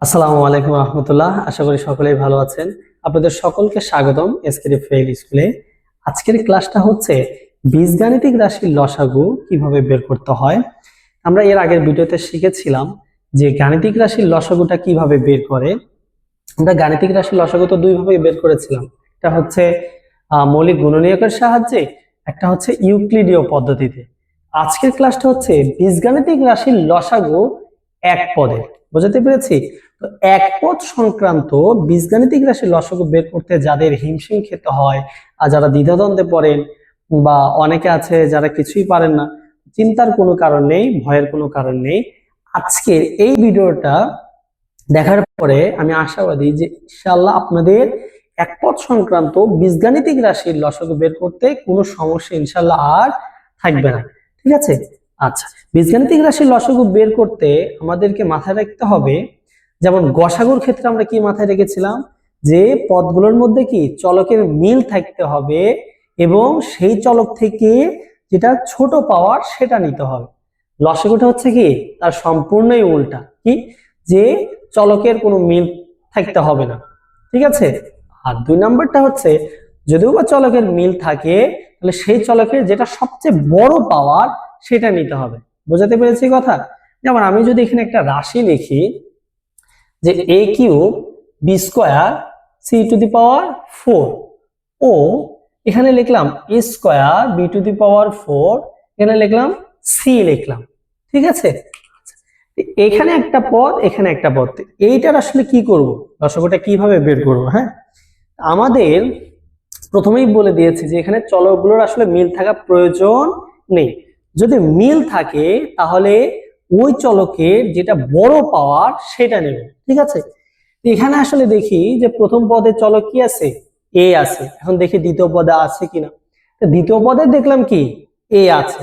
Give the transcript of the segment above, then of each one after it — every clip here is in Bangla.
আসসালামু আলাইকুম রহমতুল্লাহ। আশা করি সকলেই ভালো আছেন। আপনাদের সকলকে স্বাগতম এসকেডি ফেইল স্কুলে। আজকের ক্লাসটা হচ্ছে বীজগাণিতিক রাশির লসাগু কিভাবে বের করতে হয়। আমরা এর আগের ভিডিওতে শিখেছিলাম যে গাণিতিক রাশির লসাগুটা কিভাবে বের করে। আমরা গাণিতিক রাশির লসাগু তো দুইভাবে বের করেছিলাম, একটা হচ্ছে মৌলিক গুণনীয়কের সাহায্যে, একটা হচ্ছে ইউক্লিডীয় পদ্ধতিতে। আজকের ক্লাসটা হচ্ছে বীজগাণিতিক রাশির লসাগু এক পদের। বুঝতে পেরেছি? তো এক পদ সংক্রান্ত বীজগাণিতিক রাশির লসাগু বের করতে যাদের হিমশিম খেতে হয় আর যারা দ্বিধাদ্বন্দ্বে পড়েন বা অনেকে আছে যারা কিছুই পারেন না, চিন্তার কোনো কারণ নেই, ভয়ের কোনো কারণ নেই। আজকের এই ভিডিওটা দেখার পরে আমি আশাবাদী যে ইনশাআল্লাহ আপনাদের এক পদ সংক্রান্ত বীজগাণিতিক রাশির লসাগু বের করতে কোনো সমস্যা ইনশাআল্লাহ আর থাকবে না। ঠিক আছে? আচ্ছা, বীজগাণিতিক রাশির লসাগু বের করতে আমাদেরকে মাথায় রাখতে হবে, যেমন গসাগুর ক্ষেত্রে আমরা কি মাথায় রেখেছিলাম, যে পদগুলোর মধ্যে কি চলকের মিল থাকতে হবে এবং সেই চলক থেকে যেটা ছোট পাওয়ার সেটা নিতে হবে। লসাগুটা হচ্ছে কি তার সম্পূর্ণই উল্টা, কি যে চলকের কোনো মিল থাকতে হবে না। ঠিক আছে? আর দুই নাম্বারটা হচ্ছে যদিও বা চলকের মিল থাকে তাহলে সেই চলকের যেটা সবচেয়ে বড় পাওয়ার সেটা নিতে হবে। বোঝাতে পেরেছি কথা? যেমন আমি যদি এখানে একটা রাশি লিখি যে a cube B square C to the power 4 ও এখানে লিখলাম a square B to the power 4, এখানে লিখলাম সি লিখলাম। ঠিক আছে? এখানে একটা পদ, এখানে একটা পদ, এইটার আসলে কি করব, লসাগুটা কিভাবে বের করব? হ্যাঁ, আমাদের প্রথমেই বলে দিয়েছি যে এখানে চলকগুলোর আসলে মিল থাকা প্রয়োজন নেই। যদি মিল থাকে তাহলে ওই চলকের যেটা বড় পাওয়ার সেটা নেবে। ঠিক আছে? এখানে আসলে দেখি যে প্রথম পদে চলক কি আছে, এ আছে। এখন দেখি দ্বিতীয় পদে আছে কিনা। দ্বিতীয় পদে দেখলাম কি এ আছে।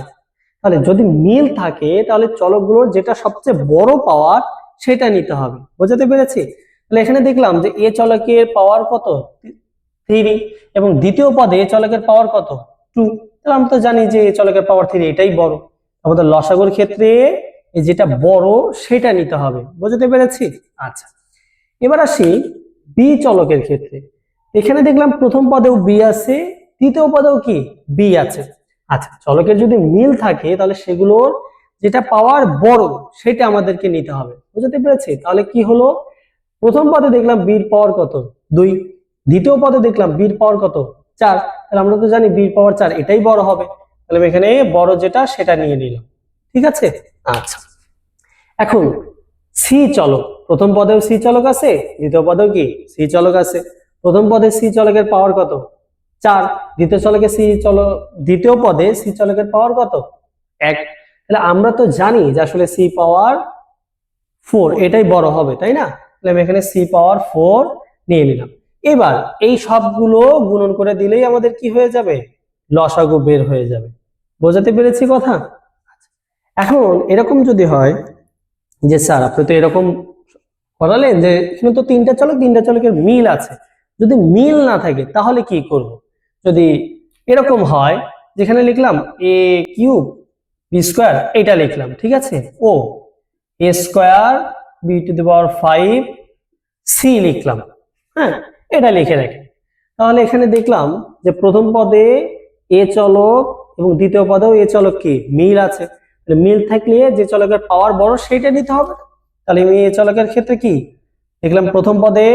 তাহলে যদি মিল থাকে তাহলে চলকগুলোর যেটা সবচেয়ে বড় পাওয়ার সেটা নিতে হবে। বোঝাতে পেরেছি? তাহলে এখানে দেখলাম যে এ চলকের পাওয়ার কত, 3, এবং দ্বিতীয় পদে এ চলকের পাওয়ার কত, 2। তাহলে আমরা তো জানি যে এ চলকের পাওয়ার 3, এটাই বড়। আমাদের লসাগুর ক্ষেত্রে যেটা বড় সেটা নিতে হবে। বোঝাতে পেরেছি? আচ্ছা, এবার আসি বি চলকের ক্ষেত্রে। এখানে দেখলাম প্রথম পদেও বি আছে, দ্বিতীয় পদেও কি বি আছে। আচ্ছা, চলকের যদি মিল থাকে তাহলে সেগুলোর যেটা পাওয়ার বড় সেটা আমাদেরকে নিতে হবে। বুঝতে পেরেছি? তাহলে কি হলো, প্রথম পদে দেখলাম বির পাওয়ার কত, 2, দ্বিতীয় পদে দেখলাম বির পাওয়ার কত, 4। তাহলে আমরা তো জানি বির পাওয়ার 4 এটাই বড় হবে। তাহলে আমি এখানে বড় যেটা সেটা নিয়ে নিলাম। ঠিক আছে? আচ্ছা, এখন সি চলক, প্রথম পদেও সি চলক আছে, দ্বিতীয় পদেও কি সি চলক আছে। প্রথম পদে সি চলকের পাওয়ার কত, 4, দ্বিতীয় পদে সি চলকের পাওয়ার কত, 1। তাহলে আমরা তো জানি যে আসলে সি পাওয়ার 4 এটাই বড় হবে, তাই না? তাহলে আমি এখানে সি পাওয়ার 4 নিয়ে নিলাম। এবার এই সবগুলো গুণন করে দিলেই আমাদের কি হয়ে যাবে, লসাগু বের হয়ে যাবে। বোঝাতে পেরেছি কথা? এখন এরকম যদি হয় যে স্যার আপনি তো এরকম করালেন যে এখানে তো তিনটা চলকের মিল আছে, যদি মিল না থাকে তাহলে কি করব? যদি এরকম হয় যেখানে লিখলাম এ কিউব বি স্কোয়ার, এটা লিখলাম, ঠিক আছে, ও A square B to the power 5 C লিখলাম, হ্যাঁ, এটা লিখে রাখি। তাহলে এখানে দেখলাম যে প্রথম পদে এ চলক এবং দ্বিতীয় পদেও এ চলক কি মিল আছে। মিল থাকলে যে চলকের পাওয়ার বড় সেটা নিতে হবে। তাহলে আমি এ চলকের ক্ষেত্রে কি দেখলাম, প্রথম পদে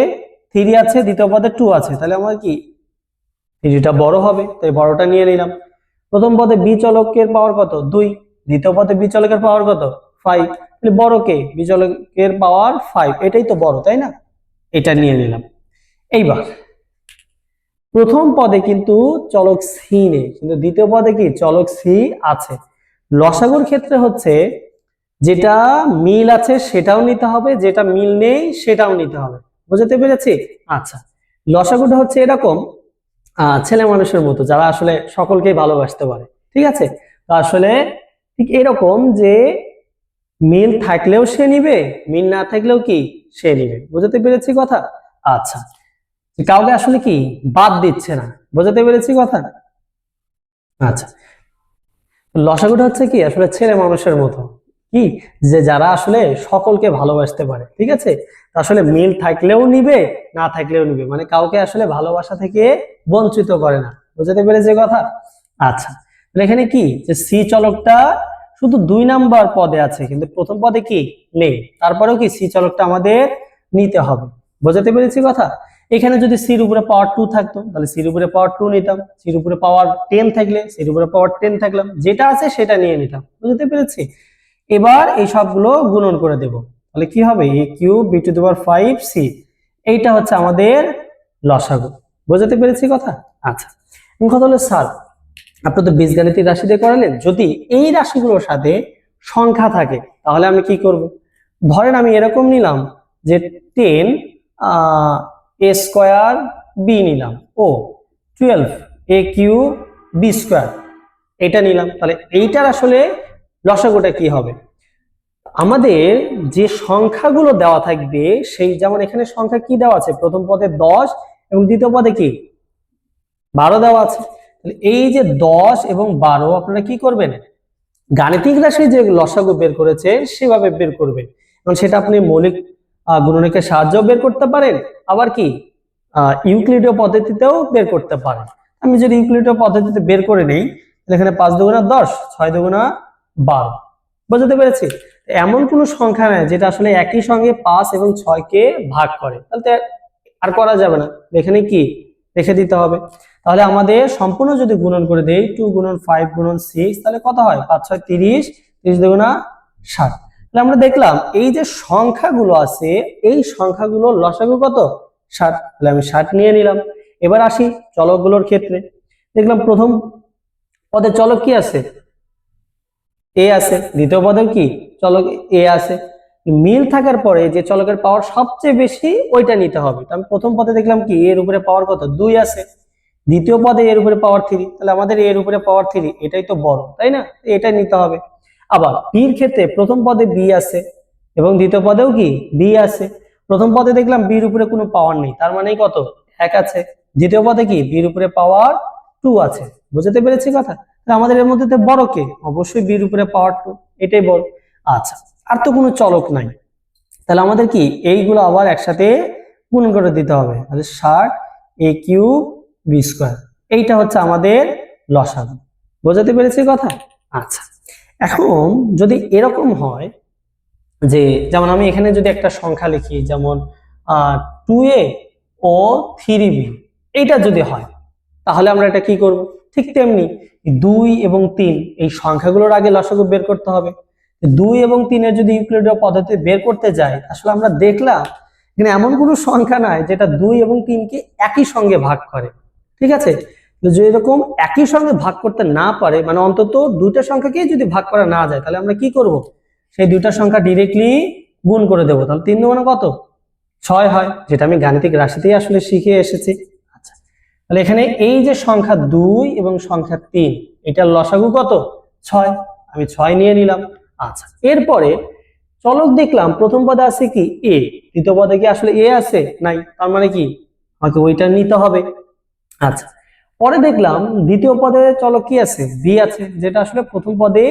3 আছে, দ্বিতীয় পদে 2 আছে, তাহলে আমার কি 3টা বড় হবে, তাই বড়টা নিয়ে নিলাম। প্রথম পদে বি চলকের পাওয়ার কত, 2, দ্বিতীয় পদে বি চলকের পাওয়ার কত, 5। তাহলে বড় কে, বি চলকের পাওয়ার 5, এটাই তো বড়, তাই না? এটা নিয়ে নিলাম। এইবার প্রথম পদে কিন্তু চলক সি নেই, কিন্তু দ্বিতীয় পদে কি চলক সি আছে। লসাগুর ক্ষেত্রে হচ্ছে যেটা মিল আছে সেটাও নিতে হবে, যেটা মিল নেই সেটাও নিতে হবে। বুঝতে পেরেছি? আচ্ছা, লসাগুটা হচ্ছে এরকম ছেলে মানুষের মতো যারা আসলে সকলকেই ভালোবাসতে পারে। ঠিক আছে? তো আসলে ঠিক এরকম যে মিল থাকলেও সে নিবে, মিল না থাকলেও কি সে নিবে। বুঝতে পেরেছি কথা? আচ্ছা, কাউকে আসলে কি বাদ দিচ্ছে না। বুঝতে পেরেছি কথা? আচ্ছা, লসাগুটা হচ্ছে কি আসলে ছেলে মানুষের মতো, কি, যে যারা আসলে সকলকে ভালোবাসতে পারে, ঠিক আছে। আসলে মিল থাকলেও নিবে, না থাকলেও নিবে, মানে কাউকে আসলে ভালোবাসা থেকে বঞ্চিত করে না। বুঝতে পেরেছে কথা? আচ্ছা, এখানে কি যে সি চলকটা শুধু 2 নাম্বার পদে আছে, কিন্তু প্রথম পদে কি নেই, তারপরেও কি সি চলকটা আমাদের নিতে হবে। বুঝতে পেরেছি কথা? এখানে যদি সির উপরে পাওয়ার 2 থাকতো তাহলে সির উপরে পাওয়ার 2 নিতাম, সির উপরে পাওয়ার 10 থাকলে সির উপরে পাওয়ার 10 থাকলাম, যেটা আছে সেটা নিয়ে নিতাম। বুঝতে পেরেছি? এবার এই সবগুলো গুণন করে দেব, তাহলে কি হবে a cube b two the power 5c, এইটা হচ্ছে আমাদের লসাগু। বুঝতে পেরেছি কথা? আচ্ছা, এখন কথা হলো স্যার আপনি তো বীজগাণিতিক রাশি দিয়ে করালেন, যদি এই রাশিগুলোর সাথে সংখ্যা থাকে তাহলে আমি কি করব? ধরেন আমি এরকম নিলাম যে 10 a স্কয়ার b নিলাম, ও 12 a কিউব b স্কয়ার এটা নিলাম, তাহলে এইটার আসলে লসাগুটা কি হবে? আমাদের যে সংখ্যাগুলো দেওয়া থাকবে সেই, যেমন এখানে সংখ্যা কি দেওয়া আছে, প্রথম পদে 10 এবং দ্বিতীয় পদে কি 12 দেওয়া আছে। এই যে 10 এবং 12 আপনারা কি করবেন, গাণিতিক রাশি যে লসাগু বের করেছেন সেভাবে বের করবেন। এবং সেটা আপনি মৌলিক গুণনীয়কের সাহায্যেও বের করতে পারেন, আবার কি ইউক্লিডীয় পদ্ধতিতেও বের করতে পারেন। আমি যদি ইউক্লিডীয় পদ্ধতিতে বের করে নেই, এখানে 5 দুগুণা 10, 6 দুগুণা 12। বুঝতে পেরেছি? এমন কোন সংখ্যা নেই যেটা আসলে একই সঙ্গে 5 এবং 6 কে ভাগ করে, তাহলে আর করা যাবে না, এখানে কি রেখে দিতে হবে। তাহলে আমাদের সম্পূর্ণ যদি গুণন করে দেই 2 গুণন 5 গুণন 6, তাহলে কত হয় 5 6 30, 30 দুগুণা 60। তাহলে আমরা দেখলাম এই যে সংখ্যাগুলো আছে এই সংখ্যাগুলোর লসাগু কত 60, তাহলে আমি 60 নিয়ে নিলাম। এবার আসি চলকগুলোর ক্ষেত্রে, দেখলাম প্রথম পদে চলক কি আছে এ আছে, দ্বিতীয় পদে কি চলক এ আছে, মিল থাকার পরে যে চলকের পাওয়ার সবচেয়ে বেশি ওইটা নিতে হবে। আমি প্রথম পদে দেখলাম কি এর উপরে পাওয়ার কত 2 আছে, দ্বিতীয় পদে এর উপরে পাওয়ার 3, তাহলে আমাদের এর উপরে পাওয়ার 3 এটাই তো বড়, তাই না, এটাই নিতে হবে। আবার বির ক্ষেত্রে প্রথম পদে বি আছে এবং দ্বিতীয় পদেও কি বি আছে, প্রথম পদে দেখলাম বির উপরে কোনো পাওয়ার নেই, তার মানে কত 1 আছে, দ্বিতীয় পদে কি বির উপরে পাওয়ার 2 আছে। বুঝতে পেরেছি কথা? আমাদের এর মধ্যে বড় কে, অবশ্যই বির উপরে পাওয়ার 2, এটাই বড়। আচ্ছা, আর তো কোনো চলক নাই, তাহলে আমাদের কি এইগুলো আবার একসাথে গুণ করে দিতে হবে, তাহলে 60 a কিউব b স্কয়ার, এইটা হচ্ছে আমাদের লসাগু। বুঝতে পেরেছি কথা? আচ্ছা, এখন যদি এরকম হয় যে, যেমন আমি এখানে যদি একটা সংখ্যা লিখি, যেমন 2a ও 3b, এইটা যদি হয় তাহলে আমরা এটা কি করব? ঠিক তেমনি 2 এবং 3 এই সংখ্যাগুলোর আগে লসাগু বের করতে হবে। 2 এবং 3 এর যদি ইউক্লিডীয় পদ্ধতি বের করতে যাই, আসলে আমরা দেখলাম এখানে এমন কোনো সংখ্যা নাই যেটা 2 এবং 3 কে একই সঙ্গে ভাগ করে, ঠিক আছে। যদি এরকম একই সঙ্গে ভাগ করতে না পারে, মানে অন্তত দুইটা সংখ্যাকে যদি ভাগ করা না যায়, তাহলে আমরা কি করব? সেই দুইটা সংখ্যা ডিরেক্টলি গুণ করে দেব, তাহলে 3 দুগুণে কত 6 হয়, যেটা আমি গাণিতিক রাশিতেই আসলে শিখে এসেছি। আচ্ছা, তাহলে এখানে এই যে সংখ্যা 2 এবং সংখ্যা 3 এটার লসাগু কত 6, আমি 6 নিয়ে নিলাম। আচ্ছা, এরপরে চলক দেখলাম প্রথম পদে আছে কি এ, দ্বিতীয় পদে কি আসলে এ আছে নাই, তার মানে কি আমাকে ওইটা নিতে হবে। আচ্ছা, পরে দেখলাম দ্বিতীয় পদে চলক কি আছে বি আছে, যেটা আসলে প্রথম পদে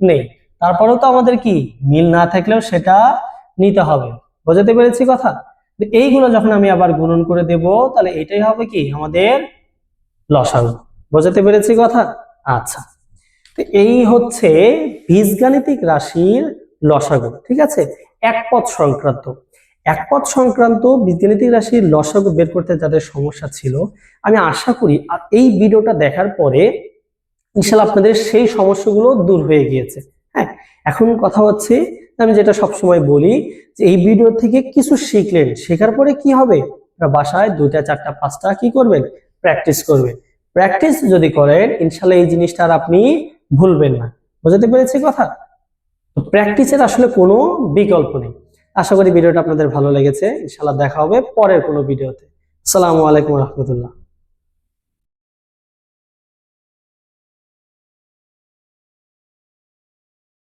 নেই, তারপরেও তো আমাদের কি মিল না থাকলেও সেটা নিতে হবে। বুঝতে পেরেছি কথা? এইগুলো যখন আমি আবার গুণন করে দেব, তাহলে এটাই হবে কি আমাদের লসাগু। বুঝতে পেরেছি কথা? আচ্ছা, তো এই হচ্ছে বীজগাণিতিক রাশির লসাগু, ঠিক আছে। একপদ সংক্রান্ত বীজগাণিতিক রাশির লসাগু বের করতে যাদের সমস্যা ছিল, আমি আশা করি এই ভিডিওটা দেখার পরে ইনশাআল্লাহ আপনাদের সেই সমস্যাগুলো দূর হয়ে গিয়েছে। হ্যাঁ, এখন কথা হচ্ছে আমি যেটা সবসময় বলি যে এই ভিডিও থেকে কিছু শিখলেন, শেখার পরে কি হবে, বাসায় 2টা 4টা 5টা কি করবেন, প্র্যাকটিস করবেন। প্র্যাকটিস যদি করেন ইনশাআল্লাহ এই জিনিসটা আর আপনি ভুলবেন না। বুঝতে পেরেছি কথা? তো প্র্যাকটিসের আসলে কোনো বিকল্প নেই। আশা করি ভিডিওটা আপনাদের ভালো লেগেছে। ইনশাআল্লাহ দেখা হবে পরের কোনো ভিডিওতে। আসসালামু আলাইকুম ওয়া রাহমাতুল্লাহ।